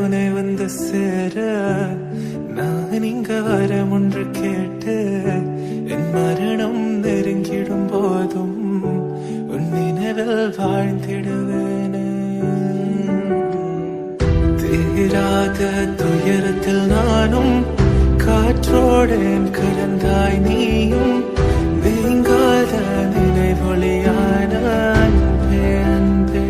உனை வந்து சேர நான் இங்க வரம் ஒன்று கேட்டு என் மரணம் நெருங்கிடும் போதும் உன் நினைவில் வாழ்ந்திடுவேனே. தீராத துயரத்தில் நானும் காற்றோடேன் கலந்தாய் நீயும் நீங்காத நினைவொளியான அன்பே அன்பே.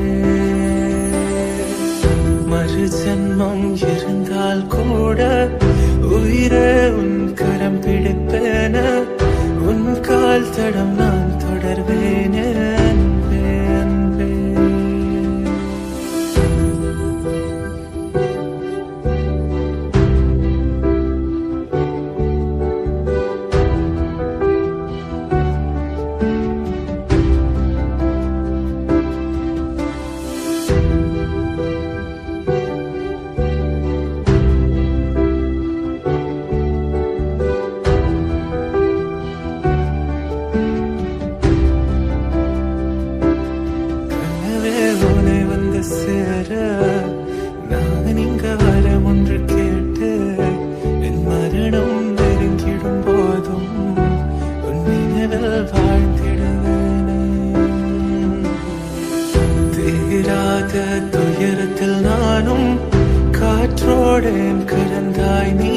மறு ஜன்மம் இருந்தால் கூட உயிரே உன் கரம் பிடிப்பேன உன் கால் தடம் நான் தொடர்வேனே அன்பே அன்பே. சேர நான் இங்க வரம் ஒன்று கேட்டு என் மரணம் நெருங்கிடும் போதும் உன் நினைவில் வாழ்ந்திடுவேனே. தீராத துயரத்தில் நானும் காற்றோடேன் கலந்தாய் நீ